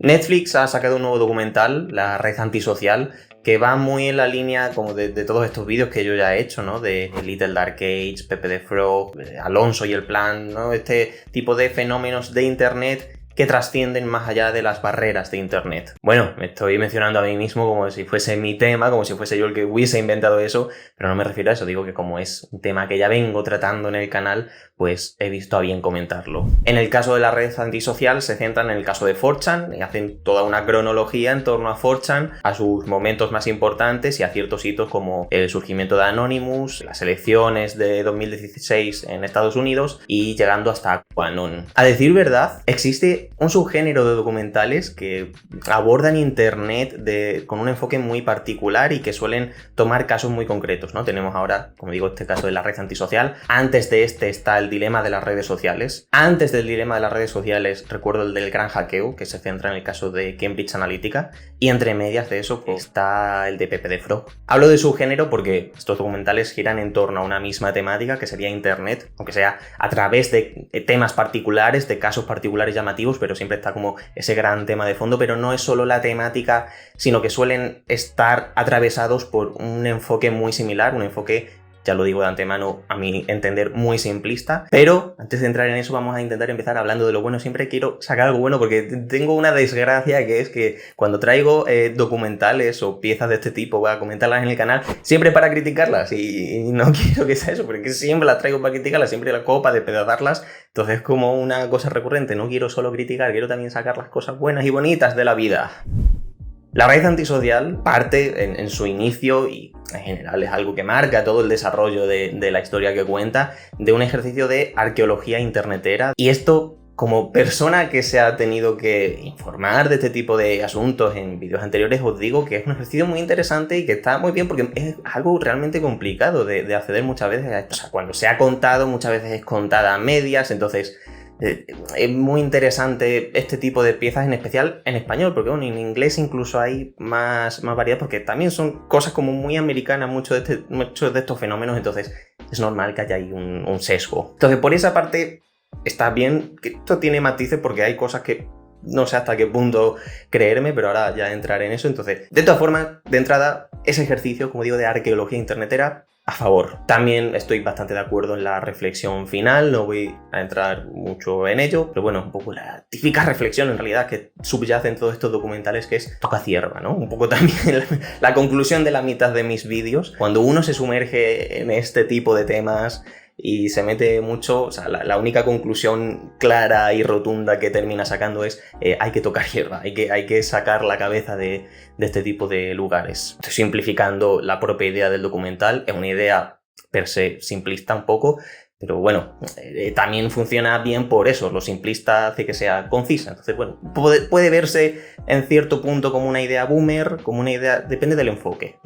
Netflix ha sacado un nuevo documental, La Red Antisocial, que va muy en la línea como de todos estos vídeos que yo ya he hecho, ¿no? De Little Dark Age, Pepe the Frog, Alonso y el Plan, ¿no? Este tipo de fenómenos de internet que trascienden más allá de las barreras de internet. Bueno, me estoy mencionando a mí mismo como si fuese mi tema, como si fuese yo el que hubiese inventado eso, pero no me refiero a eso, digo que como es un tema que ya vengo tratando en el canal, pues he visto a bien comentarlo. En el caso de la red antisocial se centran en el caso de 4chan y hacen toda una cronología en torno a 4chan, a sus momentos más importantes y a ciertos hitos como el surgimiento de Anonymous, las elecciones de 2016 en Estados Unidos y llegando hasta QAnon. A decir verdad, existe un subgénero de documentales que abordan internet con un enfoque muy particular y que suelen tomar casos muy concretos, ¿no? Tenemos ahora, como digo, este caso de la red antisocial. Antes de este está el dilema de las redes sociales. Antes del dilema de las redes sociales recuerdo el del gran hackeo, que se centra en el caso de Cambridge Analytica. Y entre medias de eso pues, está el de Pepe the Frog. Hablo de subgénero porque estos documentales giran en torno a una misma temática que sería internet, aunque sea a través de temas particulares, de casos particulares llamativos, pero siempre está como ese gran tema de fondo, pero no es solo la temática, sino que suelen estar atravesados por un enfoque muy similar, un enfoque, ya lo digo de antemano, a mi entender muy simplista, pero antes de entrar en eso vamos a intentar empezar hablando de lo bueno. Siempre quiero sacar algo bueno porque tengo una desgracia, que es que cuando traigo documentales o piezas de este tipo voy a comentarlas en el canal, siempre para criticarlas, y no quiero que sea eso, porque siempre las traigo para criticarlas, siempre la copa de pedazarlas. Entonces es como una cosa recurrente, no quiero solo criticar, quiero también sacar las cosas buenas y bonitas de la vida. La red antisocial parte en su inicio, y en general es algo que marca todo el desarrollo de la historia que cuenta, de un ejercicio de arqueología internetera. Y esto, como persona que se ha tenido que informar de este tipo de asuntos en vídeos anteriores, os digo que es un ejercicio muy interesante y que está muy bien porque es algo realmente complicado de acceder muchas veces a esto. O sea, cuando se ha contado, muchas veces es contada a medias, entonces es muy interesante este tipo de piezas, en especial en español, porque bueno, en inglés incluso hay más variedad, porque también son cosas como muy americanas muchos de estos fenómenos, entonces es normal que haya ahí un sesgo. Entonces por esa parte está bien, que esto tiene matices porque hay cosas que no sé hasta qué punto creerme, pero ahora ya entraré en eso. Entonces, de todas formas, de entrada, ese ejercicio, como digo, de arqueología internetera, a favor. También estoy bastante de acuerdo en la reflexión final, no voy a entrar mucho en ello, pero bueno, un poco la típica reflexión en realidad que subyace en todos estos documentales, que es toca cierva, ¿no? Un poco también la conclusión de la mitad de mis vídeos. Cuando uno se sumerge en este tipo de temas y se mete mucho, o sea, la única conclusión clara y rotunda que termina sacando es hay que tocar hierba, hay que sacar la cabeza de este tipo de lugares. Estoy simplificando la propia idea del documental, es una idea per se simplista un poco, pero bueno, también funciona bien por eso, lo simplista hace que sea concisa. Entonces, bueno, puede verse en cierto punto como una idea boomer, como una idea, depende del enfoque,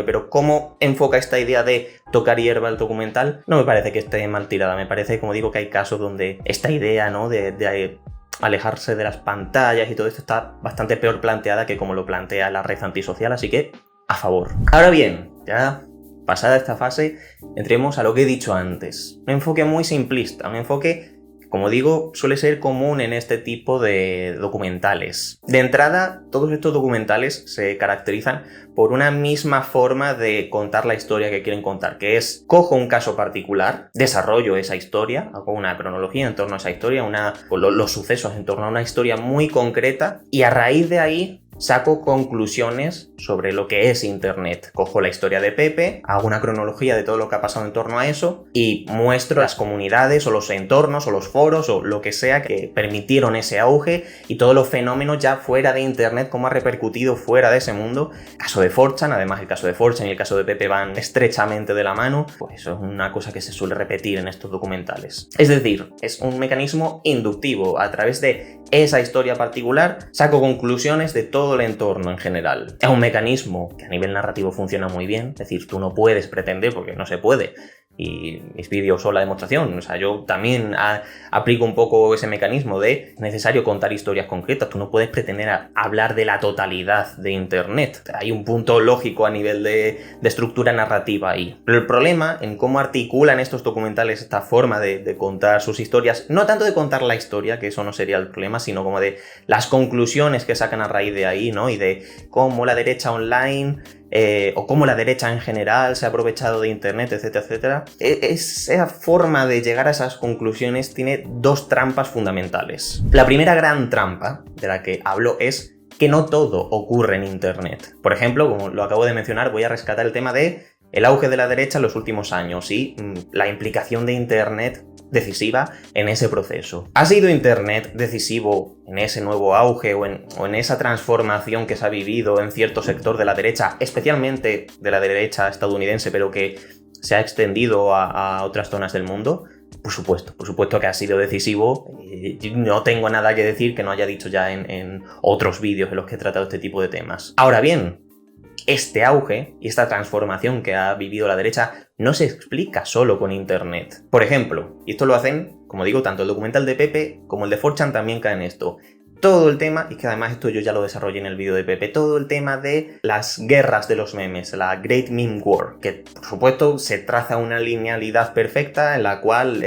pero cómo enfoca esta idea de tocar hierba el documental, no me parece que esté mal tirada, me parece, como digo, que hay casos donde esta idea, ¿no?, de alejarse de las pantallas y todo esto está bastante peor planteada que como lo plantea la red antisocial, así que a favor. Ahora bien, ya pasada esta fase, entremos a lo que he dicho antes. Un enfoque muy simplista, un enfoque, como digo, suele ser común en este tipo de documentales. De entrada, todos estos documentales se caracterizan por una misma forma de contar la historia que quieren contar, que es, cojo un caso particular, desarrollo esa historia, hago una cronología en torno a esa historia, los sucesos en torno a una historia muy concreta, y a raíz de ahí saco conclusiones sobre lo que es internet. Cojo la historia de Pepe, hago una cronología de todo lo que ha pasado en torno a eso y muestro las comunidades o los entornos o los foros o lo que sea que permitieron ese auge y todos los fenómenos ya fuera de internet, cómo ha repercutido fuera de ese mundo. El caso de 4chan, además el caso de 4chan y el caso de Pepe van estrechamente de la mano, pues eso es una cosa que se suele repetir en estos documentales. Es decir, es un mecanismo inductivo. A través de esa historia particular saco conclusiones de todo todo el entorno en general. Es un mecanismo que a nivel narrativo funciona muy bien, es decir, tú no puedes pretender, porque no se puede, y mis vídeos son la demostración. O sea, yo también aplico un poco ese mecanismo de es necesario contar historias concretas. Tú no puedes pretender hablar de la totalidad de Internet. Hay un punto lógico a nivel de estructura narrativa ahí. Pero el problema en cómo articulan estos documentales esta forma de contar sus historias, no tanto de contar la historia, que eso no sería el problema, sino como de las conclusiones que sacan a raíz de ahí, ¿no? Y de cómo la derecha online o cómo la derecha en general se ha aprovechado de Internet, etcétera, etcétera. Esa forma de llegar a esas conclusiones tiene dos trampas fundamentales. La primera gran trampa de la que hablo es que no todo ocurre en Internet. Por ejemplo, como lo acabo de mencionar, voy a rescatar el tema de el auge de la derecha en los últimos años y la implicación de Internet decisiva en ese proceso. ¿Ha sido Internet decisivo en ese nuevo auge o en esa transformación que se ha vivido en cierto sector de la derecha, especialmente de la derecha estadounidense, pero que se ha extendido a otras zonas del mundo? Por supuesto que ha sido decisivo. No tengo nada que decir que no haya dicho ya en otros vídeos en los que he tratado este tipo de temas. Ahora bien, este auge y esta transformación que ha vivido la derecha no se explica solo con Internet. Por ejemplo, y esto lo hacen, como digo, tanto el documental de Pepe como el de 4chan también caen en esto. Todo el tema, y que además esto yo ya lo desarrollé en el vídeo de Pepe, todo el tema de las guerras de los memes, la Great Meme War, que por supuesto se traza una linealidad perfecta en la cual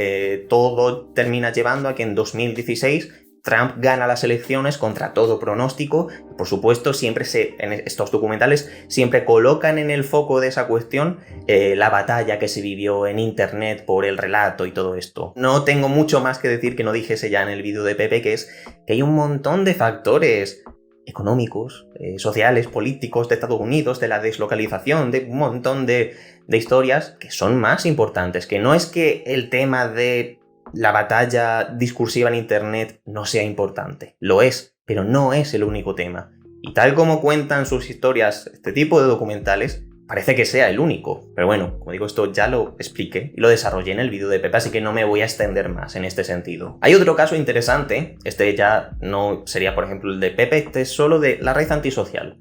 todo termina llevando a que en 2016 Trump gana las elecciones contra todo pronóstico. Por supuesto, siempre en estos documentales siempre colocan en el foco de esa cuestión la batalla que se vivió en Internet por el relato y todo esto. No tengo mucho más que decir que no dijese ya en el vídeo de Pepe, que es que hay un montón de factores económicos, sociales, políticos de Estados Unidos, de la deslocalización, de un montón de historias que son más importantes, que no es que el tema de la batalla discursiva en Internet no sea importante. Lo es, pero no es el único tema. Y tal como cuentan sus historias este tipo de documentales, parece que sea el único. Pero bueno, como digo, esto ya lo expliqué y lo desarrollé en el vídeo de Pepe, así que no me voy a extender más en este sentido. Hay otro caso interesante, este ya no sería por ejemplo el de Pepe, este es solo de la red antisocial,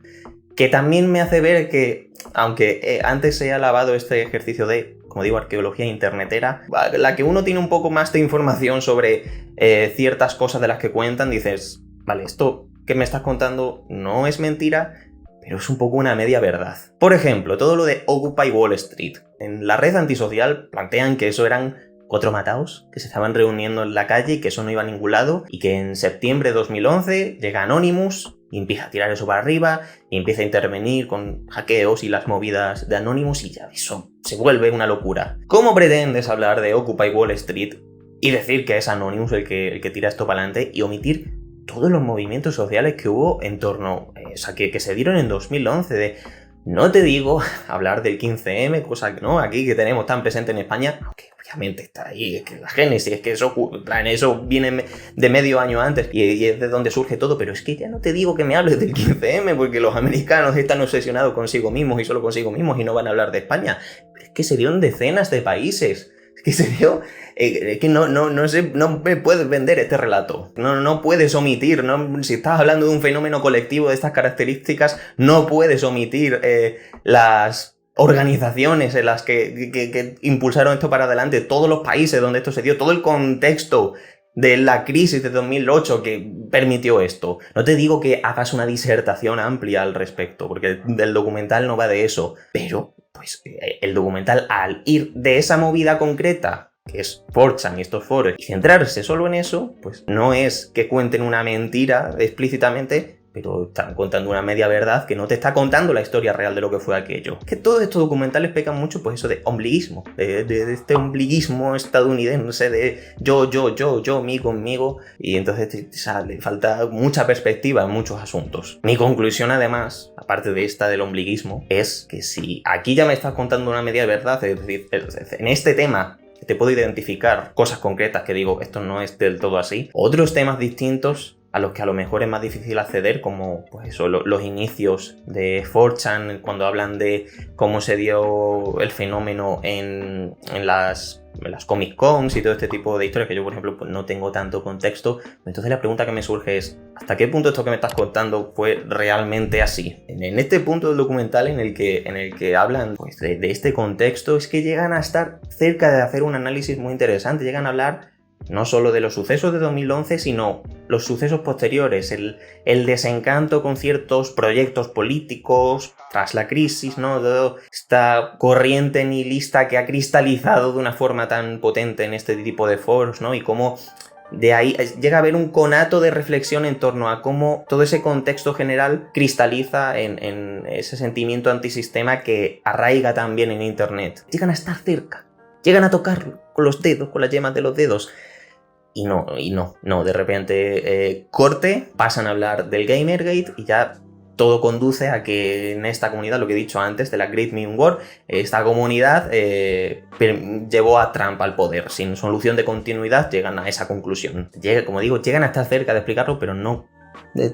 que también me hace ver que, aunque antes se ha alabado este ejercicio de, como digo, arqueología internetera, la que uno tiene un poco más de información sobre ciertas cosas de las que cuentan, dices, vale, esto que me estás contando no es mentira, pero es un poco una media verdad. Por ejemplo, todo lo de Occupy Wall Street. En la red antisocial plantean que eso eran 4 mataos que se estaban reuniendo en la calle y que eso no iba a ningún lado, y que en septiembre de 2011 llega Anonymous y empieza a tirar eso para arriba y empieza a intervenir con hackeos y las movidas de Anonymous, y ya eso se vuelve una locura. ¿Cómo pretendes hablar de Occupy Wall Street y decir que es Anonymous el que tira esto para adelante y omitir todos los movimientos sociales que hubo en torno, o sea, que se dieron en 2011? No te digo hablar del 15M, cosa que no, aquí que tenemos tan presente en España, aunque obviamente está ahí, es que la génesis, es que eso viene de medio año antes y es de donde surge todo, pero es que ya no te digo que me hables del 15M, porque los americanos están obsesionados consigo mismos y solo consigo mismos y no van a hablar de España, pero es que se dio en decenas de países. Que se dio, que no me puedes vender este relato, no puedes omitir, si estás hablando de un fenómeno colectivo de estas características, no puedes omitir las organizaciones en las que impulsaron esto para adelante, todos los países donde esto se dio, todo el contexto de la crisis de 2008 que permitió esto. No te digo que hagas una disertación amplia al respecto, porque el documental no va de eso, pero pues el documental, al ir de esa movida concreta, que es 4chan y estos foros, y centrarse solo en eso, pues no es que cuenten una mentira explícitamente, pero están contando una media verdad que no te está contando la historia real de lo que fue aquello. Que todos estos documentales pecan mucho, pues eso de ombliguismo, de este ombliguismo estadounidense de yo, mí conmigo, y entonces le falta mucha perspectiva en muchos asuntos. Mi conclusión, además, aparte de esta del ombliguismo, es que si aquí ya me estás contando una media verdad, es decir, en este tema te puedo identificar cosas concretas que digo, esto no es del todo así, otros temas distintos a los que a lo mejor es más difícil acceder, como pues eso, los inicios de 4chan, cuando hablan de cómo se dio el fenómeno en las las Comic Cons y todo este tipo de historias que yo, por ejemplo, pues no tengo tanto contexto. Entonces la pregunta que me surge es, ¿hasta qué punto esto que me estás contando fue realmente así? En este punto del documental en el que hablan pues, de este contexto, es que llegan a estar cerca de hacer un análisis muy interesante, llegan a hablar no solo de los sucesos de 2011, sino los sucesos posteriores, el desencanto con ciertos proyectos políticos tras la crisis, ¿no? De esta corriente nihilista que ha cristalizado de una forma tan potente en este tipo de foros, ¿no? Y cómo de ahí llega a haber un conato de reflexión en torno a cómo todo ese contexto general cristaliza en ese sentimiento antisistema que arraiga también en Internet. Llegan a estar cerca, llegan a tocarlo con los dedos, con las yemas de los dedos. Y no, de repente corte, pasan a hablar del Gamergate y ya todo conduce a que en esta comunidad, lo que he dicho antes, de la Great Meme War, esta comunidad llevó a Trump al poder. Sin solución de continuidad llegan a esa conclusión. Como digo, llegan a estar cerca de explicarlo, pero no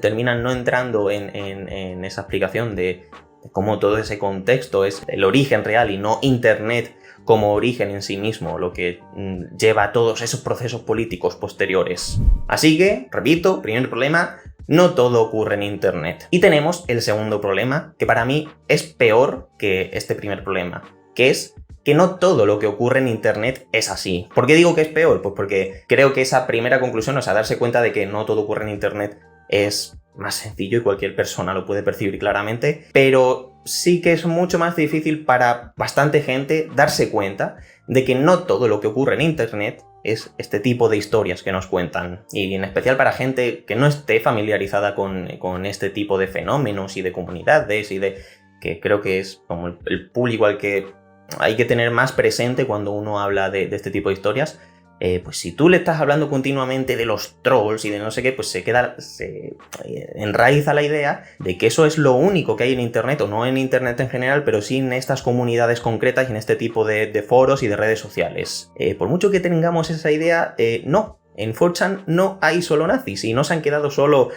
terminan no entrando en esa explicación de cómo todo ese contexto es el origen real y no Internet como origen en sí mismo, lo que lleva a todos esos procesos políticos posteriores. Así que, repito, primer problema, no todo ocurre en Internet. Y tenemos el segundo problema, que para mí es peor que este primer problema, que es que no todo lo que ocurre en Internet es así. ¿Por qué digo que es peor? Pues porque creo que esa primera conclusión, o sea, darse cuenta de que no todo ocurre en Internet, es más sencillo y cualquier persona lo puede percibir claramente, pero sí que es mucho más difícil para bastante gente darse cuenta de que no todo lo que ocurre en Internet es este tipo de historias que nos cuentan. Y en especial para gente que no esté familiarizada con este tipo de fenómenos y de comunidades y de... que creo que es como el público al que hay que tener más presente cuando uno habla de este tipo de historias. Pues si tú le estás hablando continuamente de los trolls y de no sé qué, pues se enraiza la idea de que eso es lo único que hay en Internet, o no en Internet en general, pero sí en estas comunidades concretas y en este tipo de foros y de redes sociales. Por mucho que tengamos esa idea, no. En 4chan no hay solo nazis y no se han quedado solo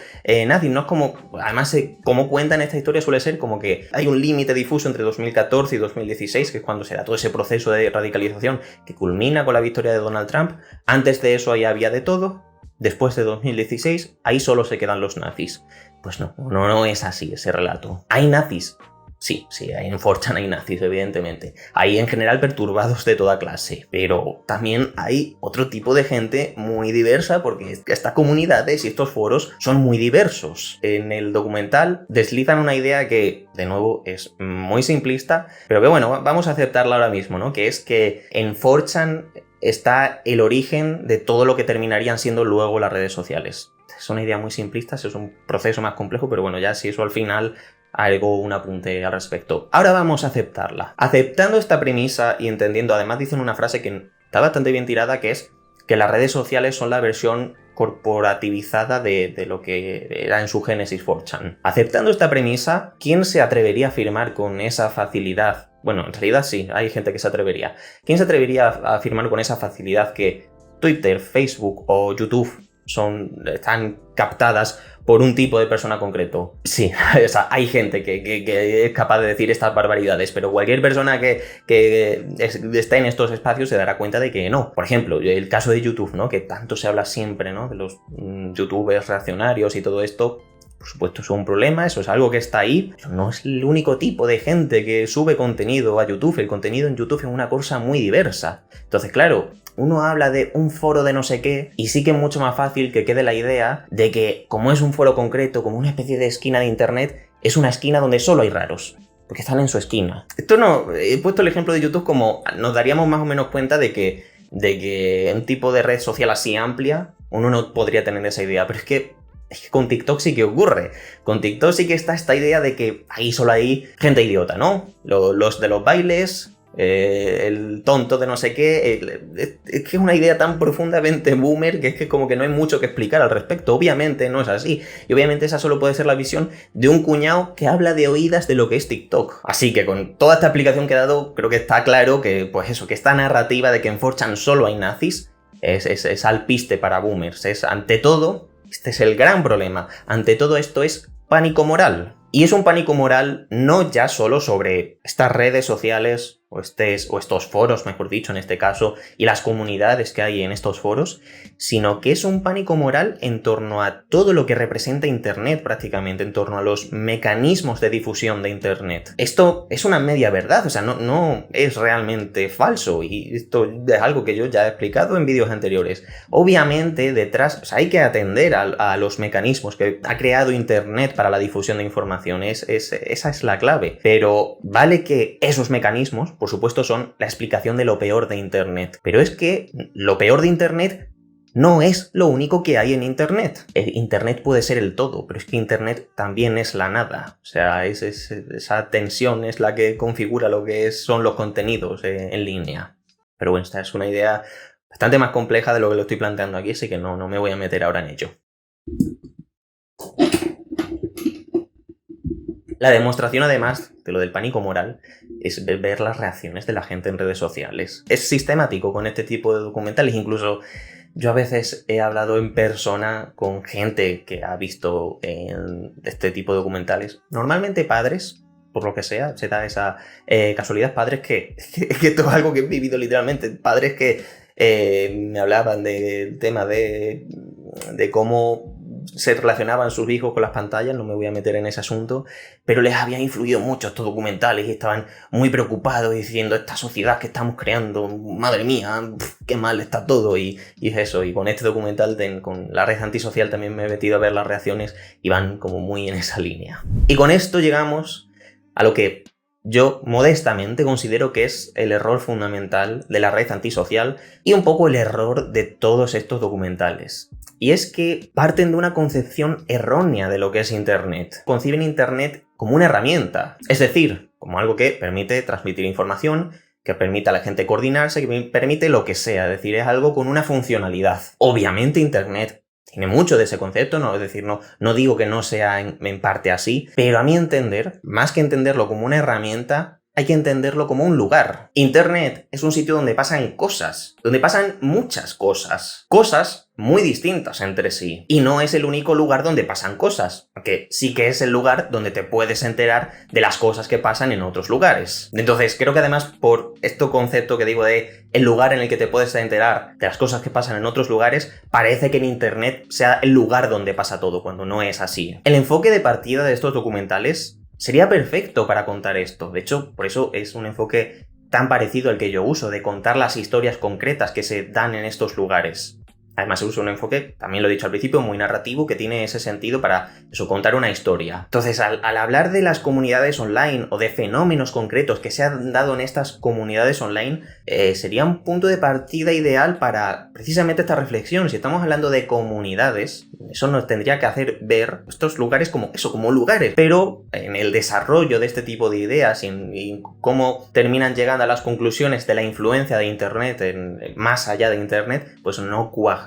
nazis, no es como, además como cuentan esta historia suele ser como que hay un límite difuso entre 2014 y 2016, que es cuando se da todo ese proceso de radicalización que culmina con la victoria de Donald Trump. Antes de eso ahí había de todo, después de 2016 ahí solo se quedan los nazis. Pues no es así ese relato. ¿Hay nazis? Sí, en 4chan hay nazis, evidentemente. Hay en general perturbados de toda clase, pero también hay otro tipo de gente muy diversa porque estas comunidades y estos foros son muy diversos. En el documental deslizan una idea que, de nuevo, es muy simplista, pero que bueno, vamos a aceptarla ahora mismo, ¿no? Que es que en 4chan está el origen de todo lo que terminarían siendo luego las redes sociales. Es una idea muy simplista, es un proceso más complejo, pero bueno, ya si eso al final... algo, un apunte al respecto. Ahora vamos a aceptarla. Aceptando esta premisa y entendiendo, además dicen una frase que está bastante bien tirada, que es que las redes sociales son la versión corporativizada de lo que era en su génesis 4chan. Aceptando esta premisa, ¿quién se atrevería a afirmar con esa facilidad? Bueno, en realidad sí, hay gente que se atrevería. ¿Quién se atrevería a afirmar con esa facilidad que Twitter, Facebook o YouTube están captadas por un tipo de persona concreto? Sí, o sea, hay gente que es capaz de decir estas barbaridades, pero cualquier persona que esté en estos espacios se dará cuenta de que no. Por ejemplo, el caso de YouTube, ¿no? Que tanto se habla siempre, ¿no? De los youtubers reaccionarios y todo esto. Por supuesto, es un problema, eso es algo que está ahí, pero no es el único tipo de gente que sube contenido a YouTube. El contenido en YouTube es una cosa muy diversa. Entonces, claro, uno habla de un foro de no sé qué y sí que es mucho más fácil que quede la idea de que, como es un foro concreto, como una especie de esquina de Internet, es una esquina donde solo hay raros, porque están en su esquina. Esto no, he puesto el ejemplo de YouTube como nos daríamos más o menos cuenta de que un tipo de red social así amplia, uno no podría tener esa idea, pero es que con TikTok sí que ocurre. Con TikTok sí que está esta idea de que ahí solo hay gente idiota, ¿no? Los de los bailes, el tonto de no sé qué, es que es una idea tan profundamente boomer que es que como que no hay mucho que explicar al respecto. Obviamente no es así. Y obviamente esa solo puede ser la visión de un cuñado que habla de oídas de lo que es TikTok. Así que con toda esta explicación que he dado, creo que está claro que, pues eso, que esta narrativa de que en 4chan solo hay nazis es alpiste para boomers. Es, ante todo, este es el gran problema. Ante todo esto es pánico moral. Y es un pánico moral no ya solo sobre estas redes sociales o estos foros, mejor dicho, en este caso, y las comunidades que hay en estos foros, sino que es un pánico moral en torno a todo lo que representa Internet prácticamente, en torno a los mecanismos de difusión de Internet. Esto es una media verdad, o sea, no es realmente falso, y esto es algo que yo ya he explicado en vídeos anteriores. Obviamente, detrás, o sea, hay que atender a los mecanismos que ha creado Internet para la difusión de información, esa es la clave, pero vale que esos mecanismos, por supuesto, son la explicación de lo peor de Internet. Pero es que lo peor de Internet no es lo único que hay en Internet. Internet puede ser el todo, pero es que Internet también es la nada. O sea, esa tensión es la que configura lo que son los contenidos en línea. Pero bueno, esta es una idea bastante más compleja de lo que lo estoy planteando aquí, así que no me voy a meter ahora en ello. La demostración, además, de lo del pánico moral es ver las reacciones de la gente en redes sociales. Es sistemático con este tipo de documentales. Incluso yo a veces he hablado en persona con gente que ha visto este tipo de documentales. Normalmente padres, por lo que sea, se da esa casualidad. Padres que esto es algo que he vivido literalmente. Padres que me hablaban del tema de cómo se relacionaban sus hijos con las pantallas, no me voy a meter en ese asunto, pero les habían influido mucho estos documentales y estaban muy preocupados diciendo esta sociedad que estamos creando, madre mía, qué mal está todo, y es eso. Y con este documental, con la red antisocial, también me he metido a ver las reacciones y van como muy en esa línea. Y con esto llegamos a lo que yo modestamente considero que es el error fundamental de la red antisocial y un poco el error de todos estos documentales. Y es que parten de una concepción errónea de lo que es Internet. Conciben Internet como una herramienta, es decir, como algo que permite transmitir información, que permite a la gente coordinarse, que permite lo que sea, es decir, es algo con una funcionalidad. Obviamente Internet tiene mucho de ese concepto, no, es decir, no digo que no sea en parte así, pero a mi entender, más que entenderlo como una herramienta, hay que entenderlo como un lugar. Internet es un sitio donde pasan cosas, donde pasan muchas cosas. Cosas muy distintas entre sí. Y no es el único lugar donde pasan cosas, aunque sí que es el lugar donde te puedes enterar de las cosas que pasan en otros lugares. Entonces, creo que además por este concepto que digo de el lugar en el que te puedes enterar de las cosas que pasan en otros lugares, parece que en Internet sea el lugar donde pasa todo, cuando no es así. El enfoque de partida de estos documentales sería perfecto para contar esto. De hecho, por eso es un enfoque tan parecido al que yo uso, de contar las historias concretas que se dan en estos lugares. Además, uso un enfoque, también lo he dicho al principio, muy narrativo, que tiene ese sentido para eso, contar una historia. Entonces, al hablar de las comunidades online o de fenómenos concretos que se han dado en estas comunidades online, sería un punto de partida ideal para precisamente esta reflexión. Si estamos hablando de comunidades, eso nos tendría que hacer ver estos lugares como eso, como lugares. Pero en el desarrollo de este tipo de ideas y cómo terminan llegando a las conclusiones de la influencia de Internet más allá de Internet, pues no cuaja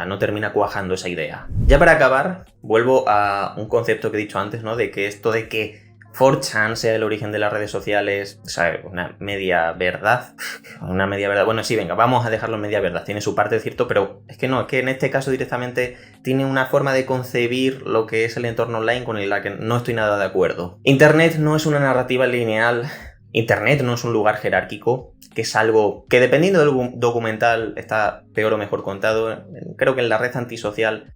no termina cuajando esa idea. Ya para acabar, vuelvo a un concepto que he dicho antes, ¿no? De que esto de que 4chan sea el origen de las redes sociales, o sea, una media verdad. Una media verdad. Bueno, sí, venga, vamos a dejarlo en media verdad. Tiene su parte de cierto, pero es que no, es que en este caso directamente tiene una forma de concebir lo que es el entorno online con la que no estoy nada de acuerdo. Internet no es una narrativa lineal. Internet no es un lugar jerárquico, que es algo que dependiendo del documental está peor o mejor contado. Creo que en la red antisocial...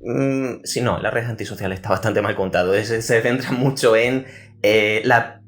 sí, no, la red antisocial está bastante mal contado. Se centra mucho en las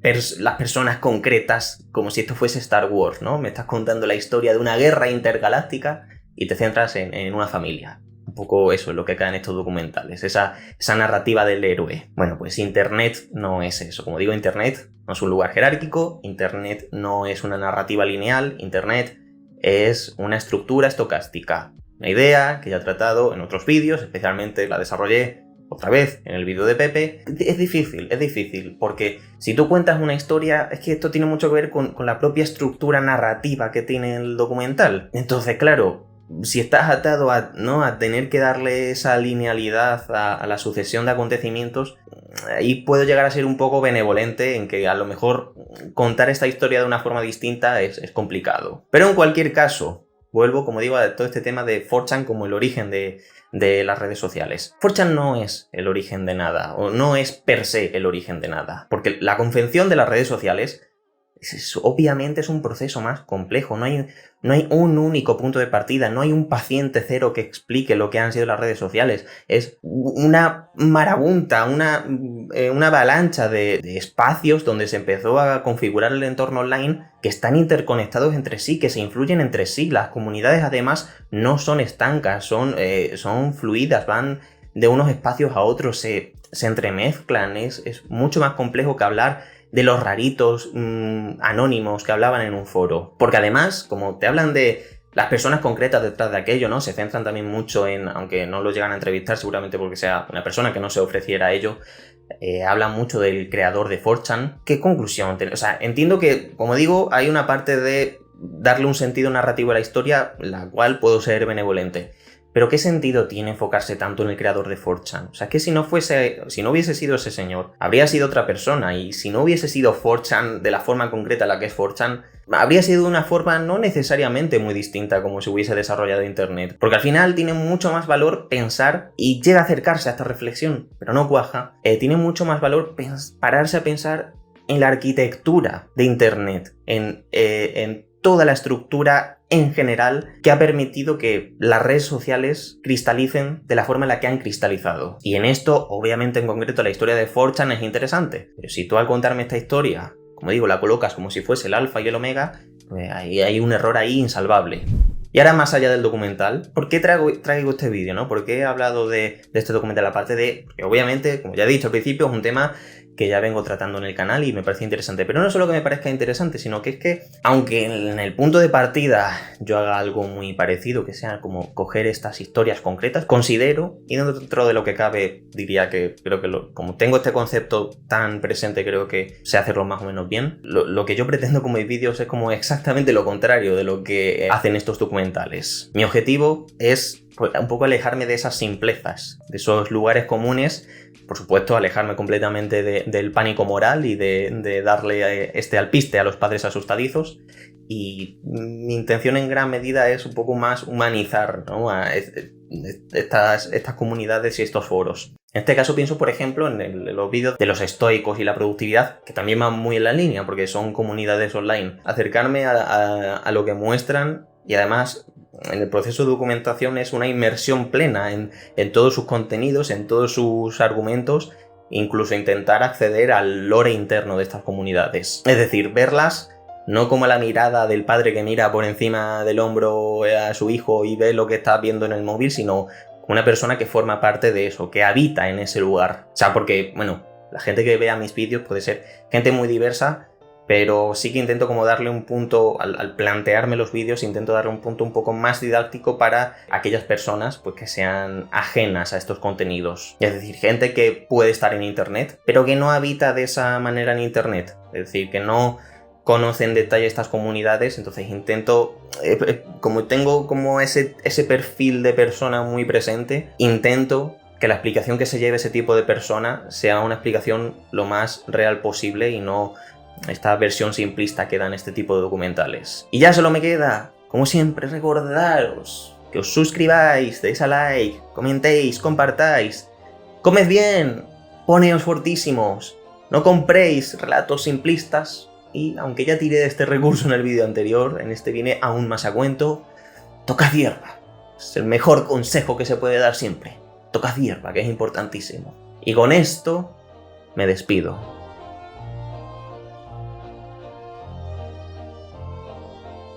personas concretas, como si esto fuese Star Wars, ¿no? Me estás contando la historia de una guerra intergaláctica y te centras en una familia. Un poco eso es lo que cae en estos documentales, esa narrativa del héroe. Bueno, pues Internet no es eso. Como digo, Internet no es un lugar jerárquico, Internet no es una narrativa lineal, Internet es una estructura estocástica. Una idea que ya he tratado en otros vídeos, especialmente la desarrollé otra vez en el vídeo de Pepe. Es difícil, porque si tú cuentas una historia, es que esto tiene mucho que ver con la propia estructura narrativa que tiene el documental. Entonces, claro, si estás atado a tener que darle esa linealidad a la sucesión de acontecimientos, ahí puedo llegar a ser un poco benevolente en que a lo mejor contar esta historia de una forma distinta es complicado. Pero en cualquier caso, vuelvo, como digo, a todo este tema de 4chan como el origen de las redes sociales. 4chan no es el origen de nada, o no es per se el origen de nada, porque la convención de las redes sociales Obviamente es un proceso más complejo, no hay un único punto de partida, no hay un paciente cero que explique lo que han sido las redes sociales. Es una marabunta, una avalancha de espacios donde se empezó a configurar el entorno online que están interconectados entre sí, que se influyen entre sí. Las comunidades además no son estancas, son fluidas, van de unos espacios a otros, se entremezclan, es mucho más complejo que hablar de los raritos anónimos que hablaban en un foro. Porque además, como te hablan de las personas concretas detrás de aquello, ¿no? Se centran también mucho en, aunque no lo llegan a entrevistar seguramente porque sea una persona que no se ofreciera a ello, hablan mucho del creador de 4chan. ¿Qué conclusión? O sea, entiendo que, como digo, hay una parte de darle un sentido narrativo a la historia, la cual puedo ser benevolente. Pero ¿qué sentido tiene enfocarse tanto en el creador de 4chan? O sea, que si no hubiese sido ese señor, habría sido otra persona, y si no hubiese sido 4chan de la forma concreta en la que es 4chan, habría sido de una forma no necesariamente muy distinta como se hubiese desarrollado Internet. Porque al final tiene mucho más valor pensar, y llega a acercarse a esta reflexión, pero no cuaja, tiene mucho más valor pararse a pensar en la arquitectura de Internet, en toda la estructura en general que ha permitido que las redes sociales cristalicen de la forma en la que han cristalizado. Y en esto, obviamente en concreto, la historia de 4chan es interesante. Pero si tú al contarme esta historia, como digo, la colocas como si fuese el alfa y el omega, pues ahí hay un error ahí insalvable. Y ahora, más allá del documental, ¿por qué traigo este vídeo, no? ¿Por qué he hablado de este documental? Aparte de, porque obviamente, como ya he dicho al principio, es un tema que ya vengo tratando en el canal y me parece interesante. Pero no solo que me parezca interesante, sino que es que, aunque en el punto de partida yo haga algo muy parecido, que sea como coger estas historias concretas, considero, y dentro de lo que cabe, diría que creo que como tengo este concepto tan presente, creo que sé hacerlo más o menos bien. Lo que yo pretendo con mis vídeos es como exactamente lo contrario de lo que hacen estos documentales. Mi objetivo es un poco alejarme de esas simplezas, de esos lugares comunes. Por supuesto, alejarme completamente del pánico moral y de darle alpiste a los padres asustadizos. Y mi intención en gran medida es un poco más humanizar, ¿no?, a estas comunidades y estos foros. En este caso pienso, por ejemplo, en los vídeos de los estoicos y la productividad, que también van muy en la línea porque son comunidades online. Acercarme a lo que muestran, y además en el proceso de documentación es una inmersión plena en todos sus contenidos, en todos sus argumentos, incluso intentar acceder al lore interno de estas comunidades. Es decir, verlas no como la mirada del padre que mira por encima del hombro a su hijo y ve lo que está viendo en el móvil, sino una persona que forma parte de eso, que habita en ese lugar. O sea, porque, bueno, la gente que vea mis vídeos puede ser gente muy diversa, pero sí que intento como darle un punto, al plantearme los vídeos, intento darle un punto un poco más didáctico para aquellas personas pues que sean ajenas a estos contenidos. Es decir, gente que puede estar en Internet, pero que no habita de esa manera en Internet. Es decir, que no conoce en detalle estas comunidades, entonces intento, como tengo como ese perfil de persona muy presente, intento que la explicación que se lleve ese tipo de persona sea una explicación lo más real posible y no esta versión simplista que dan este tipo de documentales. Y ya solo me queda, como siempre, recordaros que os suscribáis, deis a like, comentéis, compartáis, comed bien, poneos fortísimos, no compréis relatos simplistas, y aunque ya tiré de este recurso en el vídeo anterior, en este viene aún más a cuento, tocad hierba. Es el mejor consejo que se puede dar siempre. Tocad hierba, que es importantísimo. Y con esto me despido.